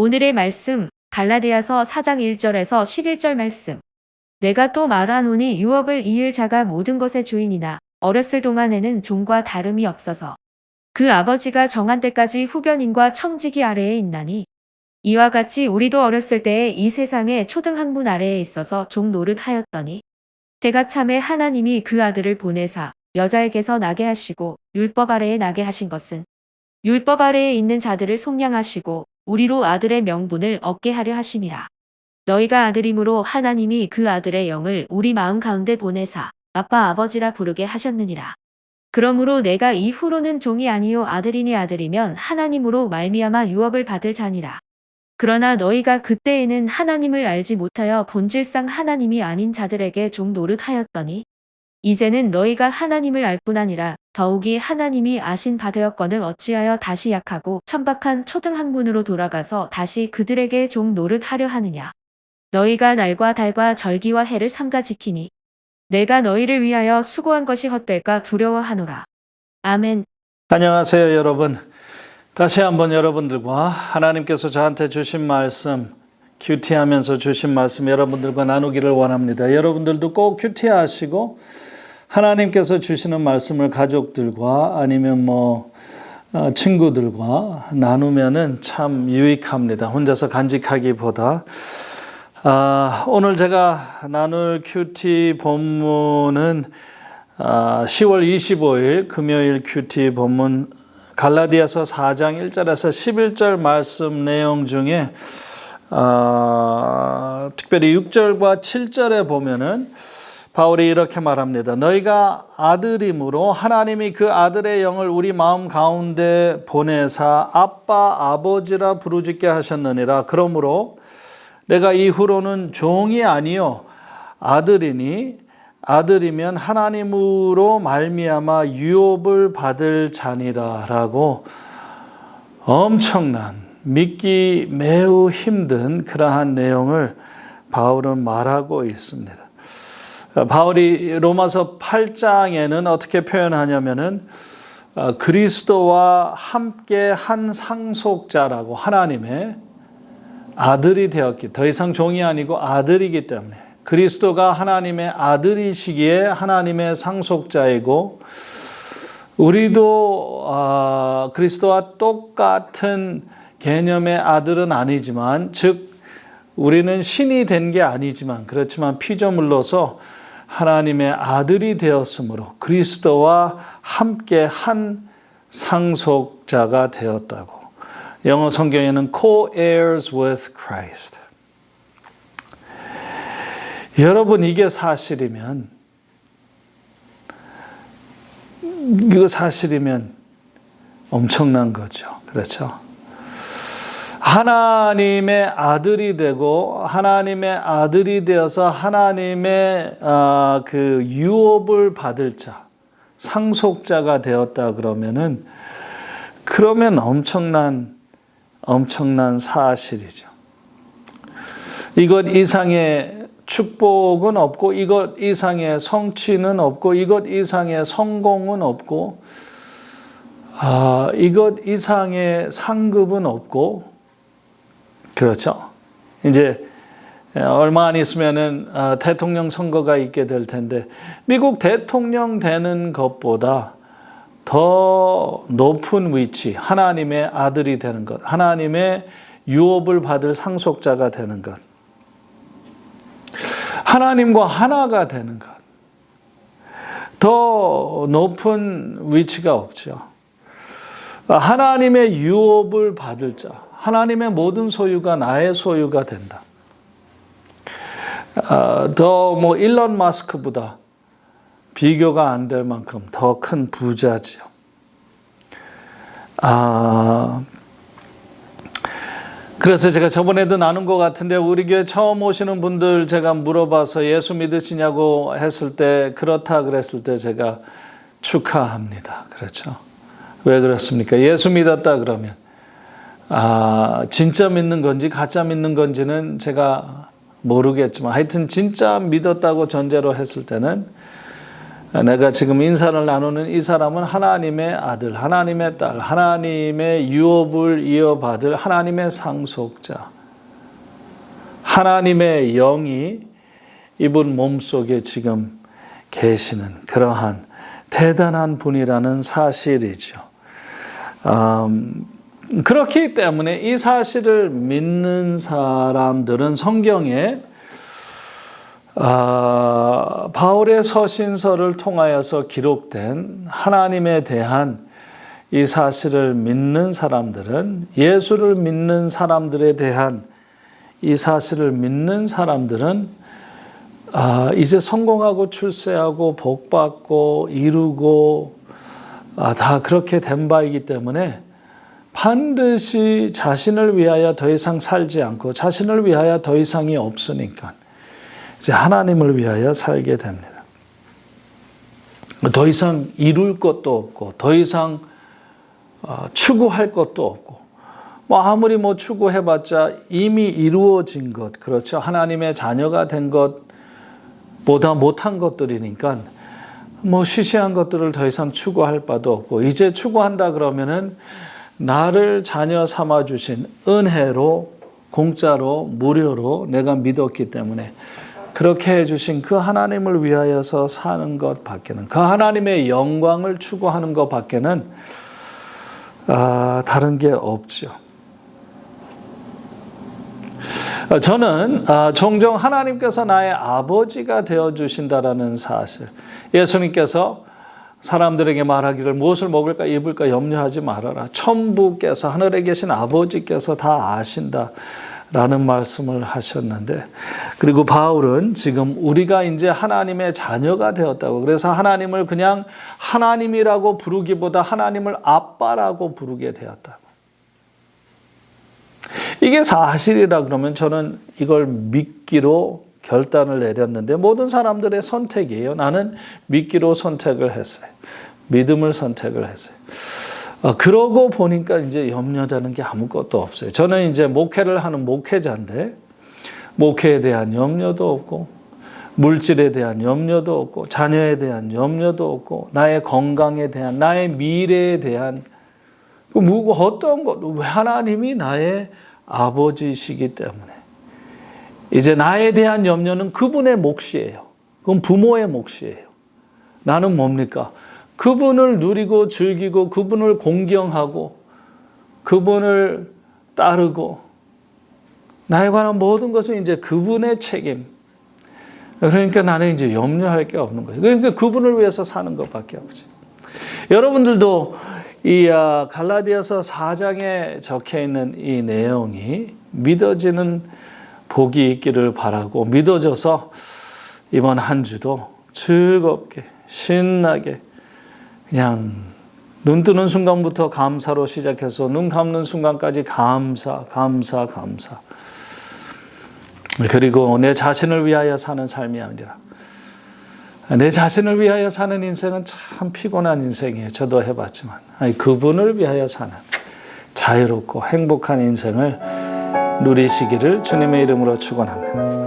오늘의 말씀, 갈라디아서 4장 1절에서 11절 말씀. 내가 또 말하노니 유업을 이을 자가 모든 것의 주인이나 어렸을 동안에는 종과 다름이 없어서 그 아버지가 정한 때까지 후견인과 청지기 아래에 있나니 이와 같이 우리도 어렸을 때에 이 세상의 초등학문 아래에 있어서 종 노릇하였더니 때가 참에 하나님이 그 아들을 보내사 여자에게서 나게 하시고 율법 아래에 나게 하신 것은 율법 아래에 있는 자들을 속량하시고 우리로 아들의 명분을 얻게 하려 하심이라. 너희가 아들이므로 하나님이 그 아들의 영을 우리 마음 가운데 보내사 아빠 아버지라 부르게 하셨느니라. 그러므로 내가 이후로는 종이 아니요 아들이니 아들이면 하나님으로 말미암아 유업을 받을 자니라. 그러나 너희가 그때에는 하나님을 알지 못하여 본질상 하나님이 아닌 자들에게 종 노릇하였더니 이제는 너희가 하나님을 알 뿐 아니라 더욱이 하나님이 아신 바 되었거늘 어찌하여 다시 약하고 천박한 초등학문으로 돌아가서 다시 그들에게 종 노릇하려 하느냐. 너희가 날과 달과 절기와 해를 삼가 지키니 내가 너희를 위하여 수고한 것이 헛될까 두려워하노라. 아멘. 안녕하세요, 여러분. 다시 한번 여러분들과 하나님께서 저한테 주신 말씀, 큐티하면서 주신 말씀 여러분들과 나누기를 원합니다. 여러분들도 꼭 큐티하시고 하나님께서 주시는 말씀을 가족들과 아니면 친구들과 나누면은 참 유익합니다. 혼자서 간직하기보다. 오늘 제가 나눌 큐티 본문은 10월 25일 금요일 큐티 본문 갈라디아서 4장 1절에서 11절 말씀 내용 중에 특별히 6절과 7절에 보면은 바울이 이렇게 말합니다. 너희가 아들이므로 하나님이 그 아들의 영을 우리 마음 가운데 보내사 아빠 아버지라 부르짖게 하셨느니라. 그러므로 내가 이후로는 종이 아니요 아들이니 아들이면 하나님으로 말미암아 유업을 받을 자니라 라고 엄청난 믿기 매우 힘든 그러한 내용을 바울은 말하고 있습니다. 바울이 로마서 8장에는 어떻게 표현하냐면은 그리스도와 함께 한 상속자라고 하나님의 아들이 되었기, 더 이상 종이 아니고 아들이기 때문에 그리스도가 하나님의 아들이시기에 하나님의 상속자이고 우리도 그리스도와 똑같은 개념의 아들은 아니지만 즉 우리는 신이 된 게 아니지만 그렇지만 피조물로서 하나님의 아들이 되었으므로 그리스도와 함께 한 상속자가 되었다고. 영어 성경에는 co-heirs with Christ. 여러분 이게 사실이면 엄청난 거죠. 그렇죠? 하나님의 아들이 되고 하나님의 아들이 되어서 하나님의 그 유업을 받을 자, 상속자가 되었다 그러면 엄청난 사실이죠. 이것 이상의 축복은 없고 이것 이상의 성취는 없고 이것 이상의 성공은 없고 이것 이상의 상급은 없고 그렇죠. 이제 얼마 안 있으면은 대통령 선거가 있게 될 텐데 미국 대통령 되는 것보다 더 높은 위치, 하나님의 아들이 되는 것, 하나님의 유업을 받을 상속자가 되는 것, 하나님과 하나가 되는 것, 더 높은 위치가 없죠. 하나님의 유업을 받을 자, 하나님의 모든 소유가 나의 소유가 된다. 더 일론 마스크보다 비교가 안 될 만큼 더 큰 부자지요. 그래서 제가 저번에도 나눈 것 같은데 우리 교회 처음 오시는 분들 제가 물어봐서 예수 믿으시냐고 했을 때 그렇다 그랬을 때 제가 축하합니다. 그렇죠? 왜 그렇습니까? 예수 믿었다 그러면 진짜 믿는 건지 가짜 믿는 건지는 제가 모르겠지만 하여튼 진짜 믿었다고 전제로 했을 때는 내가 지금 인사를 나누는 이 사람은 하나님의 아들, 하나님의 딸, 하나님의 유업을 이어받을 하나님의 상속자, 하나님의 영이 이분 몸속에 지금 계시는 그러한 대단한 분이라는 사실이죠. 그렇기 때문에 이 사실을 믿는 사람들은 성경에 바울의 서신서를 통하여서 기록된 하나님에 대한 이 사실을 믿는 사람들은, 예수를 믿는 사람들에 대한 이 사실을 믿는 사람들은 이제 성공하고 출세하고 복받고 이루고 다 그렇게 된 바이기 때문에 반드시 자신을 위하여 더 이상 살지 않고 자신을 위하여 더 이상이 없으니까 이제 하나님을 위하여 살게 됩니다. 더 이상 이룰 것도 없고 더 이상 추구할 것도 없고 아무리 추구해봤자 이미 이루어진 것, 그렇죠? 하나님의 자녀가 된 것보다 못한 것들이니까 시시한 것들을 더 이상 추구할 바도 없고 이제 추구한다 그러면은 나를 자녀 삼아 주신 은혜로 공짜로 무료로 내가 믿었기 때문에 그렇게 해주신 그 하나님을 위하여서 사는 것밖에는, 그 하나님의 영광을 추구하는 것밖에는 다른 게 없죠. 저는 종종 하나님께서 나의 아버지가 되어주신다라는 사실, 예수님께서 사람들에게 말하기를 무엇을 먹을까 입을까 염려하지 말아라, 천부께서 하늘에 계신 아버지께서 다 아신다 라는 말씀을 하셨는데, 그리고 바울은 지금 우리가 이제 하나님의 자녀가 되었다고, 그래서 하나님을 그냥 하나님이라고 부르기보다 하나님을 아빠라고 부르게 되었다고. 이게 사실이라 그러면 저는 이걸 믿기로 결단을 내렸는데, 모든 사람들의 선택이에요. 나는 믿기로 선택을 했어요. 믿음을 선택을 했어요. 그러고 보니까 이제 염려되는 게 아무것도 없어요. 저는 이제 목회를 하는 목회자인데 목회에 대한 염려도 없고 물질에 대한 염려도 없고 자녀에 대한 염려도 없고 나의 건강에 대한, 나의 미래에 대한 어떤 것, 왜 하나님이 나의 아버지시기 때문에 이제 나에 대한 염려는 그분의 몫이에요. 그건 부모의 몫이에요. 나는 뭡니까? 그분을 누리고 즐기고 그분을 공경하고 그분을 따르고 나에 관한 모든 것은 이제 그분의 책임. 그러니까 나는 이제 염려할 게 없는 거죠. 그러니까 그분을 위해서 사는 것밖에 없지. 여러분들도 이 갈라디아서 4장에 적혀 있는 이 내용이 믿어지는 복이 있기를 바라고, 믿어져서 이번 한 주도 즐겁게 신나게 그냥 눈 뜨는 순간부터 감사로 시작해서 눈 감는 순간까지 감사. 그리고 내 자신을 위하여 사는 삶이 아니라 내 자신을 위하여 사는 인생은 참 피곤한 인생이에요. 저도 해봤지만 그분을 위하여 사는 자유롭고 행복한 인생을 누리시기를 주님의 이름으로 축원합니다.